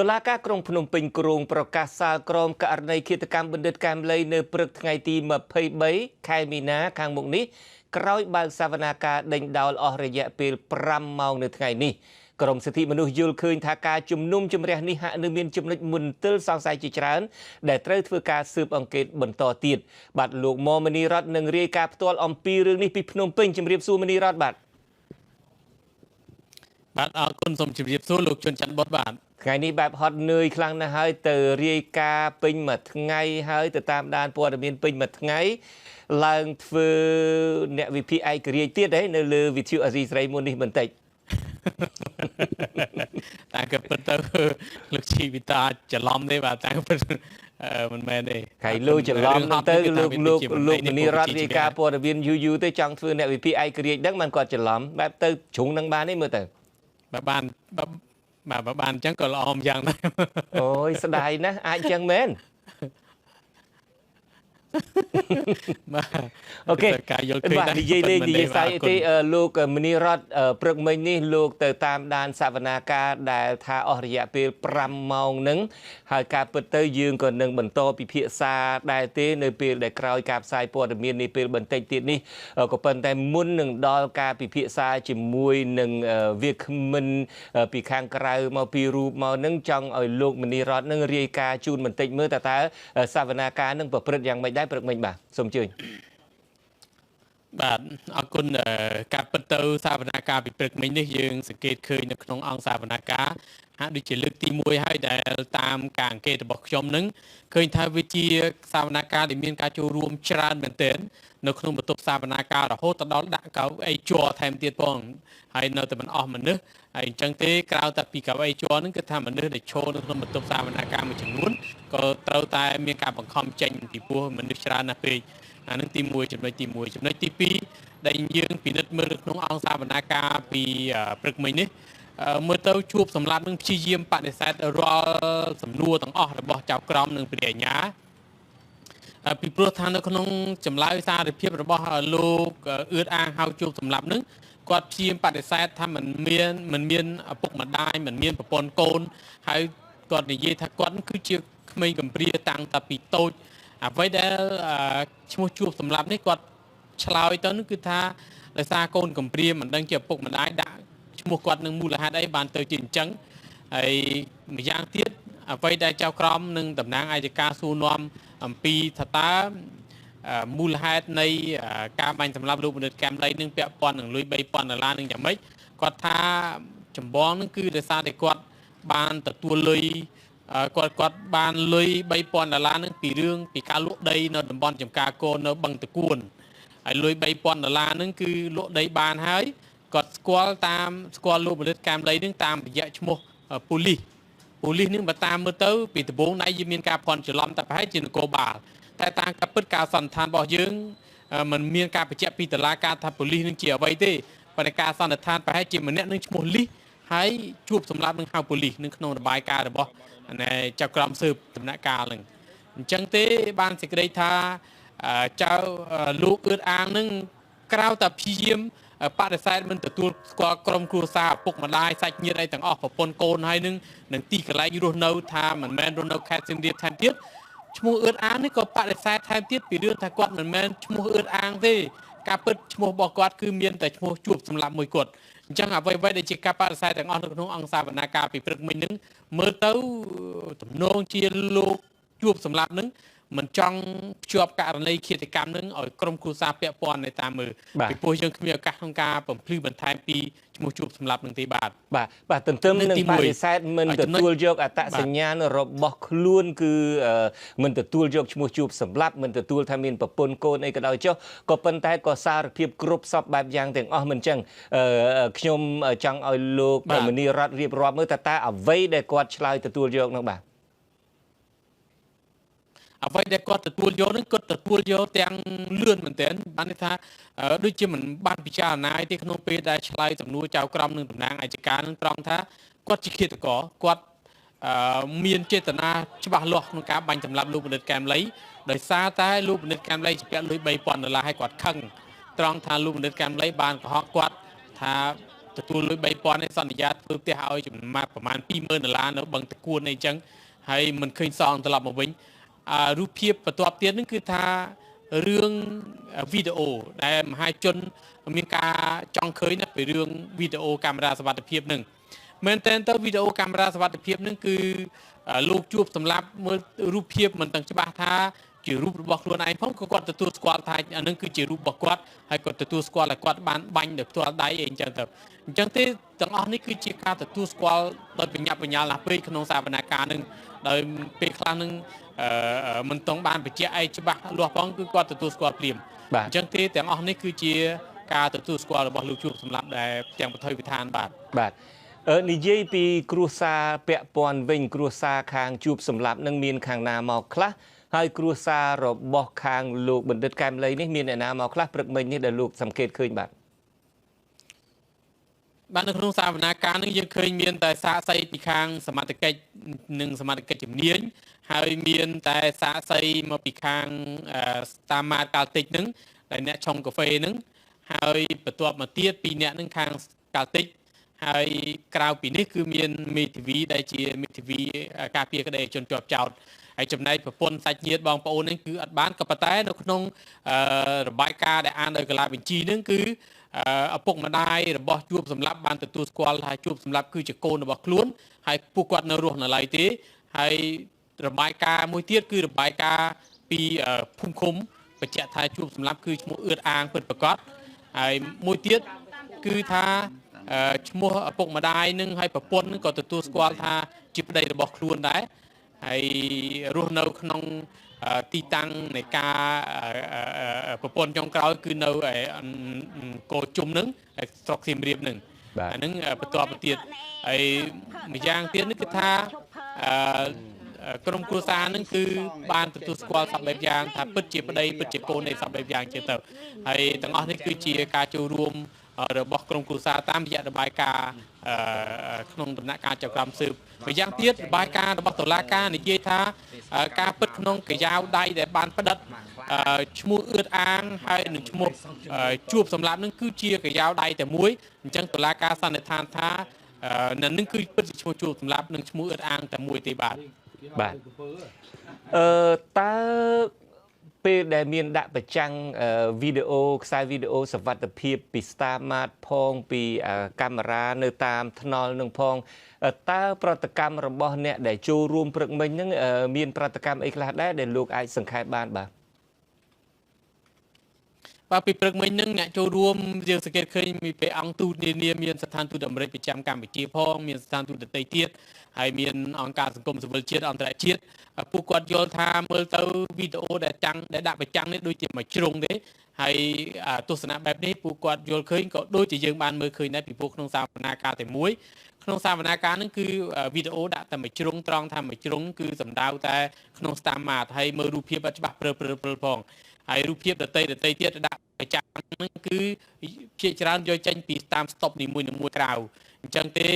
តុលាការក្រុងភ្នំពេញគ្រងប្រកាសសាលក្រមករណីឃាតកម្មបណ្ឌិតកែមលីនៅព្រឹកថ្ងៃទី23ខែមីនាខាងមុខនេះក្រោយបើកសវនាការដេញដោលអស់រយៈពេល5ម៉ោងនៅថ្ងៃនេះក្រមសិទ្ធិមនុស្សយល់ឃើញថាការជំនុំជម្រះនេះហាក់នៅមានចំណុចមន្ទិលសង្ស័យជាច្រើនដែលត្រូវធ្វើការស៊ើបអង្កេតបន្តទៀតបាទលោកមមនីរតនឹងរាយការណ៍ផ្ទាល់អំពីរឿងនេះពីភ្នំពេញជម្រាបសួរមនីរតបាទអរគុណសូមជម្រាបសួរលោកជនច័ន្ទបុតបាទថ្ងៃនេះបែបហត់នឿយខ្លាំងណាស់ហើយទៅរាយការណ៍ពេញមួយថ្ងៃហើយទៅតាមដានព័ត៌មានពេញមួយថ្ងៃឡើងធ្វើអ្នកវិភាគឯករាជ្យទៀតនៅលើវិទ្យុអាស៊ីសេរីមុននេះបន្តិចតែក៏ពិតទៅលោកជីវិតាច្រឡំទេបាទតែពិតមិនមែនទេហើយលោកច្រឡំទៅលោកមនីរតរាយការណ៍ព័ត៌មានយូរទៅចង់ធ្វើអ្នកវិភាគឯករាជ្យដឹងមិនគាត់ច្រឡំបែបទៅជ្រុងនឹងបានទេមើលទៅបានអញ្ចឹងក៏ល្អម្យ៉ាងដែរអូយស្ដាយណាស់អាចអញ្ចឹងមែនអូខេការយល់ឃើញនិយាយលេងនិយាយស្អីទេលោកមនីរតព្រឹកមិញនេះលោកទៅតាមដានសវនាការដែលថាអស់រយៈពេល5ម៉ោងហ្នឹងហើយការពិតទៅយើងក៏នឹងបន្តពិភាក្សាដែរទេនៅពេលដែលក្រោយការផ្សាយព័ត៌មាននេះពេលបន្តិចទៀតនេះក៏ប៉ុន្តែមុននឹងដល់ការពិភាក្សាជាមួយនឹងវាគ្មិនពីខាងក្រៅមកពីរូបមកហ្នឹងចង់ឲ្យលោកមនីរតនឹងរាយការណ៍ជូនបន្តិចមើលតើសវនាការនឹងប្រព្រឹត្តយ៉ាងម៉េចព្រឹកមិញបាទសូមអញ្ជើញបាទអរគុណការពិតទៅសវនាការពីព្រឹកមិញនេះយើងសង្កេតឃើញនៅក្នុងអង្គសវនាការហាក់ដូចជាលើកទី1ហើយដែលតាមការអង្កេតរបស់ខ្ញុំនឹងឃើញថាវាជាសវនាការដែលមានការចូលរួមច្រើនមែនទែននៅក្នុងបន្ទប់សវនាការរហូតដល់ដាក់កៅអីជ័រថែមទៀតផងហើយនៅតែមិនអស់មនុស្សហើយអញ្ចឹងទេក្រៅតែពីកៅអីជ័រហ្នឹងគឺថាមនុស្សដែលឈរនៅក្នុងបន្ទប់សវនាការមួយចំនួនក៏ត្រូវតែមានការបង្ខំចេញពីព្រោះមនុស្សច្រើនណាស់ពេកអានឹងទី1ចំណុចទី1ចំណុចទី2ដែលយើងពិនិត្យមើលក្នុងអង្គសវនាការពីព្រឹកមិញនេះមើលទៅជួបសម្រាប់នឹងព្យាយាមបដិសេធរាល់សំណួរទាំងអស់របស់ចៅក្រមនិងព្រះអាជ្ញាពីព្រោះថានៅក្នុងចម្លើយសារភាពរបស់លោកអឿតអាងហៅជួបសម្រាប់នឹងគាត់ព្យាយាមបដិសេធថាមិនមានឪពុកម្ដាយមិនមានប្រពន្ធកូនហើយគាត់និយាយថាគាត់គឺជាក្មេងកំព្រាតាំងតែពីតូចអ្វីដែលឈ្មោះជួបសម្រាប់នេះគាត់ឆ្លើយទៅនោះគឺថាដោយសារកូនកំព្រាមិនដឹងជាឪពុកម្ដាយដាក់ឈ្មោះគាត់នឹងមូលហេតុអីបានទៅជាអញ្ចឹងហើយម្យ៉ាងទៀតអ្វីដែលចៅក្រមនិងតំណាងអាយកាសួរនាំអំពីថាតើមូលហេតុនៃការបាញ់សម្លាប់លោកបណ្ឌិតកែមលីនឹងពាក់ព័ន្ធនឹងលុយ$3000នឹងយ៉ាងម៉េចគាត់ថាចម្បងនឹងគឺដោយសារតែគាត់បានទទួលលុយគាត់បានលុយ$3000នឹងពីរឿងពីការលក់ដីនៅតំបន់ចំការគោនៅបឹងតគួនហើយលុយ$3000នឹងគឺលក់ដីបានហើយគាត់ស្គាល់លោកបណ្ឌិតកែមលីនឹងតាមរយៈឈ្មោះប៉ូលីសនឹងបើតាមមើលទៅពីដំបូងណៃយើងមានការភ័ន្តច្រឡំតែប្រហែលជានគរបាលតែតាមការពិតការសន្និដ្ឋានរបស់យើងมันមានការបញ្ជាក់ពីតុលាការថាប៉ូលីសនឹងជាអ្វីទេប៉ុន្តែការសន្និដ្ឋានប្រហែលជាម្នាក់នឹងឈ្មោះលីសហើយជួបសម្រាប់នឹងហៅប៉ូលីសនឹងក្នុងរបាយការណ៍របស់ចៅក្រមស៊ើបដំណាក់កាលនឹងអញ្ចឹងទេបានសេចក្តីថាចៅលោកអឿតអាងនឹងក្រៅតែព្យាយាមបដិសេធមិនទទួលស្គាល់ក្រុមគ្រួសារឪពុកម្ដាយសាច់ញាតិអីទាំងអស់ប្រពន្ធកូនហើយនឹងទីកន្លែងរស់នៅថាមិនមែនរស់នៅខេត្តសៀមរាបថែមទៀតឈ្មោះអឿតអាងនេះក៏បដិសេធថែមទៀតពីរឿងថាគាត់មិនមែនឈ្មោះអឿតអាងទេការពិតឈ្មោះរបស់គាត់គឺមានតែឈ្មោះជួបសម្រាប់មួយគាត់អញ្ចឹងអ្វីៗដែលជាការបដិសេធទាំងអស់នៅក្នុងអង្គសវនាការពីព្រឹកមិញនឹងមើលទៅទំនងជាលោកជួបសម្រាប់នឹងមិនចង់ភ្ជាប់ករណីឃាតកម្មនឹងឲ្យក្រុមគ្រួសារពាក់ព័ន្ធនៅតាមមើលពីព្រោះយើងគ្មានឱកាសក្នុងការបំភ្លឺបន្ថែមពីឈ្មោះជួបសម្រាប់នឹងទេបាទទន្ទឹមនឹងបដិសេធមិនទទួលយកអត្តសញ្ញាណរបស់ខ្លួនគឺមិនទទួលយកឈ្មោះជួបសម្រាប់មិនទទួលថាមានប្រពន្ធកូនអីក៏ដោយចុះក៏ប៉ុន្តែក៏សារភាពគ្រប់សពបែបយ៉ាងទាំងអស់មិនចឹងខ្ញុំចង់ឲ្យលោកមនីរតរៀបរាប់មើលតើអ្វីដែលគាត់ឆ្លើយទទួលយកនោះបាទអ្វីដែលគាត់ទទួលយកនឹងគាត់ទទួលយកទាំងលឿនមែនទែនបានន័យថាដូចជាមិនបានពិចារណាទេក្នុងពេលដែលឆ្លើយសំណួរចៅក្រមនឹងតំណាងអាយកានឹងត្រង់ថាគាត់ជាឃាតករគាត់មានចេតនាច្បាស់លាស់ក្នុងការបាញ់សម្លាប់លោកបណ្ឌិតកែមលីដោយសារតែលោកបណ្ឌិតកែមលីជាពាក់លុយ$3000ឲ្យគាត់ខឹងត្រង់ថាលោកបណ្ឌិតកែមលីបានកុហកគាត់ថា ទទួលលុយ$3000នេះសន្យាធ្វើផ្ទះឲ្យចំណាត់ប្រមាណ$20000នៅបឹងតគួនអីចឹងហើយមិនឃើញសងត្រឡប់មកវិញរូបភាពបន្ទាប់ទៀតហ្នឹងគឺថារឿងវីដេអូដែលមហាជនមានការចង់ឃើញណាពីរឿងវីដេអូកាមេរ៉ាសុវត្ថិភាពហ្នឹងមែនតើទៅវីដេអូកាមេរ៉ាសុវត្ថិភាពហ្នឹងគឺលោកជួបសម្រាប់មើលរូបភាពមិនទាំងច្បាស់ថាជារូបរបស់ខ្លួនឯងផងក៏គាត់ទទួលស្គាល់ថាអានឹងគឺជារូបរបស់គាត់ហើយគាត់ទទួលស្គាល់ថាគាត់បានបាញ់ដោយផ្ទាល់ដៃអីអញ្ចឹងទៅអញ្ចឹងទេទាំងអស់នេះគឺជាការទទួលស្គាល់ដោយបញ្ញាបញ្ញាលណាស់ពេកក្នុងសវនកម្មនឹងដោយពេលខ្លះនឹងមិនតង់បានបញ្ជាក់ឯច្បាស់លាស់ផងគឺគាត់ទទួលស្គាល់ភ្លាមអញ្ចឹងទេទាំងអស់នេះគឺជាការទទួលស្គាល់របស់លោកជួបសម្រាប់ដែលទាំងបទវិធានបាទនិយាយពីគ្រួសារពាក់ព័ន្ធវិញគ្រួសារខាងជួបសម្រាប់នឹងមានខាងណាមកខ្លះហើយគ្រួសាររបស់ខាងលោកបណ្ឌិតកែមលីនេះមានអ្នកណាមកខ្លះព្រឹកមិញនេះដែលលោកសង្កេតឃើញបាទនៅក្នុងសវនាការនឹងយើងឃើញមានតែសាកសីពីខាងសមត្ថកិច្ចនិងសមត្ថកិច្ចជំនាញហើយមានតែសាកសីមកពីខាងតាមម៉ាតកាល់តិចនឹងដែលអ្នកឆុងកាហ្វេនឹងហើយបន្ទាប់មកទៀតពីអ្នកនឹងខាងកាល់តិចហើយក្រៅពីនេះគឺមានមេធាវីដែលជាមេធាវីការពារក្តីជនជាប់ចោតហើយចំណែកប្រពន្ធសាច់ញាតិបងប្អូននេះគឺអត់បានក៏ប៉ុន្តែនៅក្នុងរបាយការណ៍ដែលអានដោយកាឡាបញ្ជីនឹងគឺឪពុកម្ដាយរបស់ជួបសម្លាប់បានទទួលស្គាល់ថាជួបសម្លាប់គឺជាកូនរបស់ខ្លួនហើយពួកគាត់នៅរស់នៅឡើយទេហើយរបាយការណ៍មួយទៀតគឺរបាយការណ៍ពីភូមិឃុំបញ្ជាក់ថាជួបសម្លាប់គឺឈ្មោះអឿតអាងពិតប្រាកដហើយមួយទៀតគឺថាឈ្មោះឪពុកម្ដាយនឹងហើយប្រពន្ធនឹងក៏ទទួលស្គាល់ថាជាប្តីរបស់ខ្លួនដែរហើយរស់នៅក្នុងទីតាំងនៃការប្រពន្ធចុងក្រោយគឺនៅកោជុំនឹងស្រុកសៀមរាបនឹងអានឹងបន្ទាប់ទៅទៀតហើយម្យ៉ាងទៀតនេះគឺថាក្រុមគ្រួសារនឹងគឺបានទទួលស្គាល់សពបែបយ៉ាងថាពិតជាប្តីពិតជាកូននៃសពបែបយ៉ាងជាទៅហើយទាំងអស់នេះគឺជាការចូលរួមរបស់ក្រុមគ្រួសារតាមរយៈរបាយការណ៍ក្នុងដំណាក់កាលចៅក្រមស៊ើបម្យ៉ាងទៀតរបាយការណ៍របស់តុលាការនិយាយថាការពិតក្នុងកាយ៉ាវដៃដែលបានផ្ដិតឈ្មោះអឿតអាងហើយនឹងឈ្មោះជួបសម្លាប់នឹងគឺជាកាយ៉ាវដៃតែមួយអញ្ចឹងតុលាការសន្និដ្ឋានថានឹងគឺពិតជាឈ្មោះជួបសម្លាប់នឹងឈ្មោះអឿតអាងតែមួយទេបាទតើពេលដែលមានដាក់ប្រចាំងវីដេអូខ្សែវីដេអូសវត្ថិភាពពី Star Mart ផងពីកាមេរ៉ានៅតាមថ្នល់នឹងផងតើប្រតិកម្មរបស់អ្នកដែលចូលរួមព្រឹកមិញហ្នឹងមានប្រតិកម្មអីខ្លះដែរដែលលោកអាចសង្ខេបបានបាទពីព្រឹកមិញហ្នឹងអ្នកចូលរួមយើងសង្កេតឃើញមានពេលអង្គទូតនានាមានស្ថានទូតអាមេរិកប្រចាំកម្ពុជាផងមានស្ថានទូតដទៃទៀតហើយមានអង្គការសង្គមស៊ីវិលជាតិអន្តរជាតិពួកគាត់យល់ថាមើលទៅវីដេអូដែលដាក់ប្រចាំងនេះដូចជាមួយជ្រុងទេហើយទស្សនៈបែបនេះពួកគាត់យល់ឃើញក៏ដូចជាយើងបានមើលឃើញដែរពីពួកក្នុងសវនាការតែមួយក្នុងសវនាការហ្នឹងគឺវីដេអូដាក់តែមួយជ្រុងត្រង់ថាមួយជ្រុងគឺសំដៅតែក្នុង Star Mart ហើយមើលរូបភាពអត់ច្បាស់ព្រើផងហើយរូបភាពដតីទៀតដាក់ប្រចាំហ្នឹងគឺភាគច្រើនយកចេញពីតាម stop នីមួយក្រៅអញ្ចឹងទេ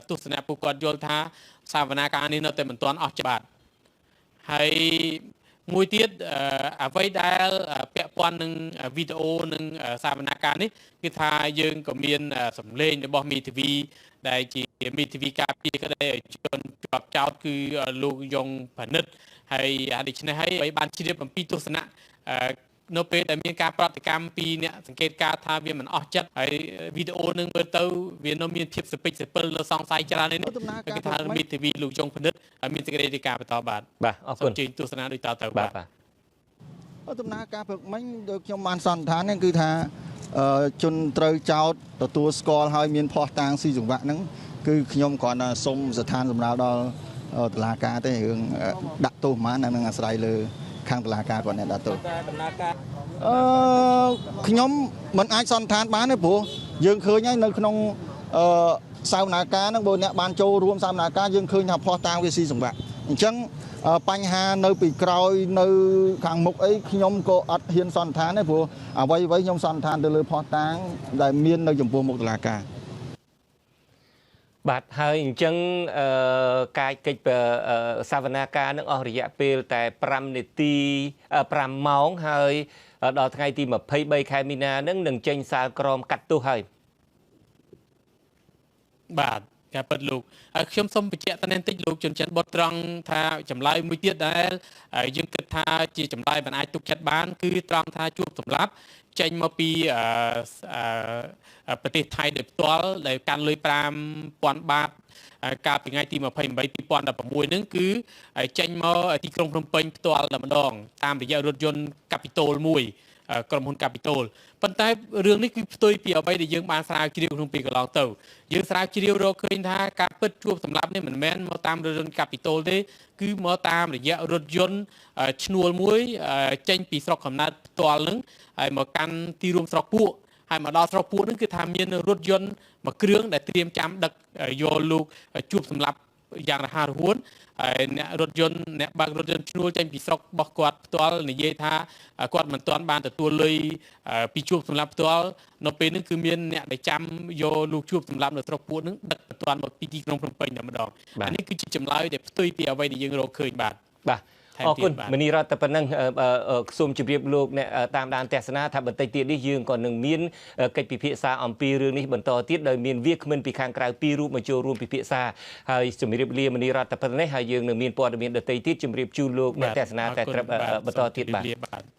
ទស្សនៈពួកគាត់យល់ថាសវនាការនេះនៅតែមិនទាន់អស់ច្បាស់ហើយមួយទៀតអ្វីដែលពាក់ព័ន្ធនឹងវីដេអូនិងសវនាការនេះគឺថាយើងក៏មានសម្លេងរបស់មេធាវីដែលជាមេធាវីការពារក្តីជនជាប់ចោតគឺលោកយ៉ុងផនិតហើយដូច្នេះហើយបានជ្រាបអំពីទស្សនៈនៅពេលដែលមានការប្រតិកម្មពីអ្នកសង្កេតការថាវាមិនអស់ចិត្តហើយវីដេអូនឹងមើលទៅវានៅមានភាពសពេចសពិលលើសង្ស័យច្រើននេះគឺថាមេធាវីលោកយ៉ុងផនិតហើយមានសេចក្តីរាយការណ៍បន្តបាទអរគុណជើញទស្សនាដូចតទៅបាទដំណើរការព្រឹកមិញដូចខ្ញុំបានសន្និដ្ឋានហ្នឹងគឺថាជនត្រូវចោតទទួលស្គាល់ហើយមានភ័ស្តុតាងស៊ីសង្វាក់ហ្នឹងគឺខ្ញុំគ្រាន់តែសុំស្ថានសម្រាប់ដល់តុលាការទេរឿងដាក់ទោសប៉ុន្មាននឹងអាស្រ័យលើខាងតុលាការគាត់អ្នកដាក់ទោសដំណើរការខ្ញុំមិនអាចសន្និដ្ឋានបានទេព្រោះយើងឃើញហើយនៅក្នុងសវនាការហ្នឹងបើអ្នកបានចូលរួមសវនាការយើងឃើញថាភ័ស្តុតាងវាស៊ីសង្វាក់អញ្ចឹងបញ្ហានៅពីក្រោយនៅខាងមុខអីខ្ញុំក៏អត់ហ៊ានសន្និដ្ឋានទេព្រោះអ្វីខ្ញុំសន្និដ្ឋានទៅលើភ័ស្តុតាងដែលមាននៅចំពោះមុខតុលាការបាទហើយអញ្ចឹងកាយកិច្ចសវនាការនឹងអស់រយៈពេលតែ5នាទី5ម៉ោងហើយដល់ថ្ងៃទី23ខែមីនានឹងចេញសាលក្រមកាត់ទោសហើយ បាទការពិតលោកខ្ញុំសូមបញ្ជាក់តនតិចលោកជនច័ន្ទបុតត្រង់ថាចម្លើយមួយទៀតដែលយើងគិតថាជាចម្លើយមិនអាចទុកចិត្តបានគឺត្រង់ថាជួបសម្លាប់ចេញមកពីប្រទេសថៃដោយផ្ទាល់ដែលកាន់លុយ5,000 បាតកាលពីថ្ងៃទី28 2016ហ្នឹងគឺចេញមកទីក្រុងភ្នំពេញផ្ទាល់តែម្ដងតាមរយៈរថយន្តកាពីតូលមួយក្រុមហ៊ុនកាពីតូលប៉ុន្តែរឿងនេះគឺផ្ទុយពីអ្វីដែលយើងបានស្រាវជ្រាវក្នុងពេលកន្លងទៅយើងស្រាវជ្រាវរកឃើញថាការពិតជួបសម្លាប់នេះមិនមែនមកតាមរថយន្តកាពីតូលទេគឺមកតាមរយៈរថយន្តឈ្នួលមួយចេញពីស្រុកកំណើតផ្ទាល់នឹងហើយមកកាន់ទីរួមស្រុកពួកហើយមកដល់ស្រុកពួកហ្នឹងគឺថាមានរថយន្តមួយគ្រឿងដែលត្រៀមចាំដឹកយកលោកជួបសម្លាប់យ៉ាងរហ័សរហួនហើយអ្នករថយន្តអ្នកបើករថយន្តឈ្នួលចេញពីស្រុករបស់គាត់ផ្ទាល់និយាយថាគាត់មិនទាន់បានទទួលលុយពីជួបសម្លាប់ផ្ទាល់នៅពេលនេះគឺមានអ្នកដែលចាំយកលោកជួបសម្លាប់នៅស្រុកពួកហ្នឹងដឹកបន្ទាន់មកពីទីក្រុងភ្នំពេញតែម្ដងអានេះគឺជាចម្លើយដែលផ្ទុយពីអ្វីដែលយើងរកឃើញបាទអរគុណមនីរតតែប៉ុណ្ណឹងសូមជម្រាបលោកអ្នកតាមដានទស្សនាថាបន្តិចទៀតនេះយើងក៏នឹងមានកិច្ចពិភាក្សាអំពីរឿងនេះបន្តទៀតដោយមានវាគ្មិនពីខាងក្រៅ2រូបមកចូលរួមពិភាក្សាហើយជម្រាបលាមនីរតតែប៉ុណ្ណេះហើយយើងនឹងមានព័ត៌មានដទៃទៀតជម្រាបជូនលោកអ្នកទស្សនាតែត្រឹមបន្តទៀតបាទ